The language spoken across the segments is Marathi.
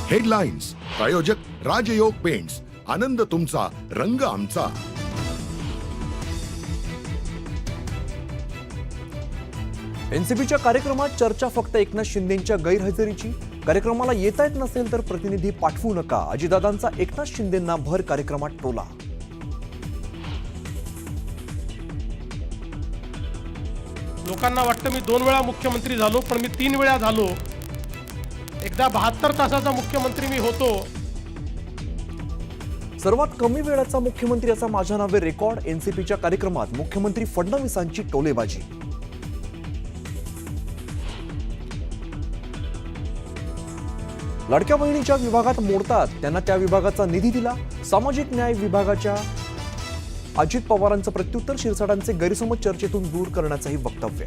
हेडलाईन्स प्रायोजक राजयोग पेंट्स, आनंद तुमचा, रंग आमचा. एनसीपीच्या कार्यक्रमात चर्चा फक्त एकनाथ शिंदेंच्या गैरहजेरीची. कार्यक्रमाला येता येत नसेल तर प्रतिनिधी पाठवू नका, अजितदादांचा एकनाथ शिंदेंना भर कार्यक्रमात टोला. लोकांना वाटतं मी 2 वेळा मुख्यमंत्री झालो, पण मी 3 वेळा झालो. एकदा 72 तासाचा मुख्यमंत्री मी होतो. सर्वात कमी वेळाचा मुख्यमंत्री असा माझ्या नावे रेकॉर्ड. एनसीपीच्या कार्यक्रमात मुख्यमंत्री फडणवीसांची टोलेबाजी. लाडक्या बहिणीच्या विभागात मोडतात, त्यांना त्या विभागाचा निधी दिला. सामाजिक न्याय विभागाच्या अजित पवारांचं प्रत्युत्तर, शिरसाटांचे गैरसमज चर्चेतून दूर करण्याचंही वक्तव्य.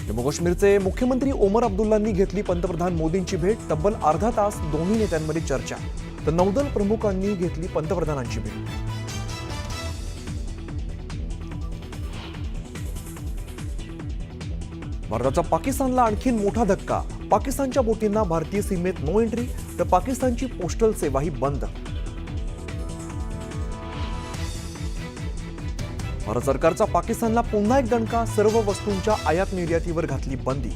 जम्मू काश्मीरचे मुख्यमंत्री ओमर अब्दुल्लांनी घेतली पंतप्रधान मोदींची भेट. तब्बल अर्धा तास दोन्ही नेत्यांमध्ये चर्चा. तर नौदल प्रमुखांनी घेतली पंतप्रधानांची भेट. भारताचा पाकिस्तानला आणखी मोठा धक्का. पाकिस्तानच्या बोटींना भारतीय सीमेत नो एंट्री, तर पाकिस्तानची पोस्टल सेवाही बंद. भारत सरकारचा पाकिस्तानला पुन्हा एक दणका. सर्व वस्तूंच्या आयात निर्यातीवर घातली बंदी.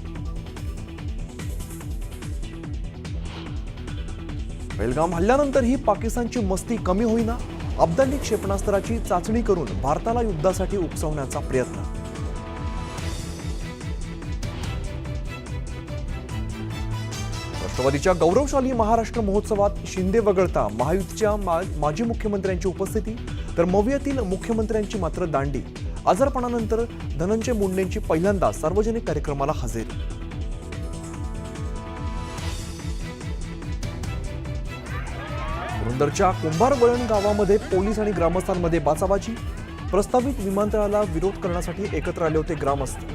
पहलगाम हल्ल्यानंतरही पाकिस्तानची मस्ती कमी होईना. अब्दाली क्षेपणास्त्राची चाचणी करून भारताला युद्धासाठी उकसवण्याचा प्रयत्न. राष्ट्रवादीच्या गौरवशाली महाराष्ट्र महोत्सवात शिंदे वगळता महायुतीच्या माजी मुख्यमंत्र्यांची उपस्थिती, तर मवियातील मुख्यमंत्र्यांची मात्र दांडी. आजारपणानंतर धनंजय मुंडेंची पहिल्यांदा सार्वजनिक कार्यक्रमाला हजेरी. पुरंदरच्या कुंभारवळण गावामध्ये पोलीस आणि ग्रामस्थांमध्ये बाचाबाची. प्रस्तावित विमानतळाला विरोध करण्यासाठी एकत्र आले होते ग्रामस्थ.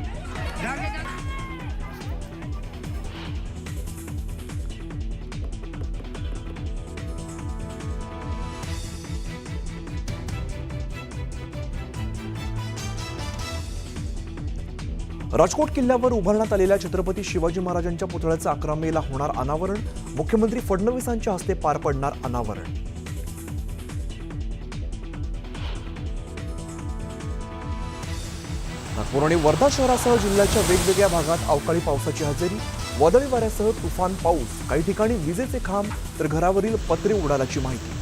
राजकोट किल्ल्यावर उभारण्यात आलेल्या छत्रपती शिवाजी महाराजांच्या पुतळ्याचं 11 मेला होणार अनावरण. मुख्यमंत्री फडणवीसांच्या हस्ते पार पडणार अनावरण. नागपूर आणि वर्धा शहरासह जिल्ह्याच्या वेगवेगळ्या भागात अवकाळी पावसाची हजेरी. वादळी वाऱ्यासह तुफान पाऊस. काही ठिकाणी विजेचे खांब तर घरावरील पत्रे उडाल्याची माहिती.